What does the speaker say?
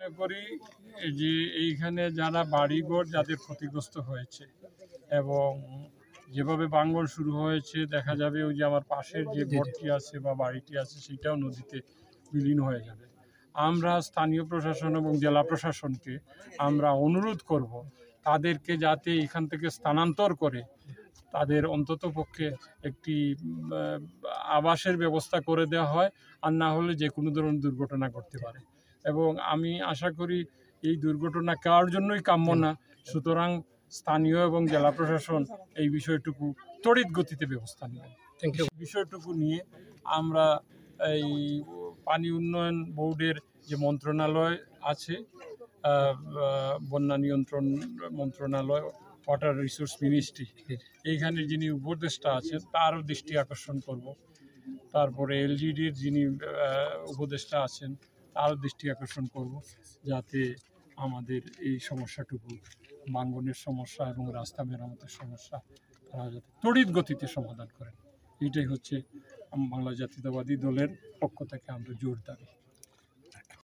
মনে করি যে এইখানে যারা বাড়িঘর যাদের ক্ষতিগ্রস্ত হয়েছে এবং যেভাবে ভাঙন শুরু হয়েছে দেখা যাবে ওই যে আমার পাশের যে ঘরটি আছে বা বাড়িটি আছে সেটাও নদীতে বিলীন হয়ে যাবে। আমরা স্থানীয় প্রশাসন এবং জেলা প্রশাসনকে আমরা অনুরোধ করব তাদেরকে যাতে এখান থেকে স্থানান্তর করে তাদের অন্ততপক্ষে একটি আবাসের ব্যবস্থা করে দেওয়া হয়, আর না হলে যে কোনো ধরনের দুর্ঘটনা ঘটতে পারে। এবং আমি আশা করি এই দুর্ঘটনা কার জন্যই কাম্য না, সুতরাং স্থানীয় এবং জেলা প্রশাসন এই বিষয়টুকু তড়িৎ গতিতে ব্যবস্থা নেবেন। বিষয়টুকু নিয়ে আমরা এই পানি উন্নয়ন বোর্ডের যে মন্ত্রণালয় আছে, বন্যা নিয়ন্ত্রণ মন্ত্রণালয়, ওয়াটার রিসোর্স মিনিস্ট্রি, এইখানে যিনি উপদেষ্টা আছেন তারও দৃষ্টি আকর্ষণ করব। তারপরে এলজিডির যিনি উপদেষ্টা আছেন তারও দৃষ্টি আকর্ষণ করব, যাতে আমাদের এই সমস্যাটুকু ভাঙনের সমস্যা এবং রাস্তা মেরামতের সমস্যা তারা যাতে তড়িৎ গতিতে সমাধান করেন। এইটাই হচ্ছে বাংলা জাতীয়তাবাদী দলের পক্ষ থেকে আমরা জোর দাবি।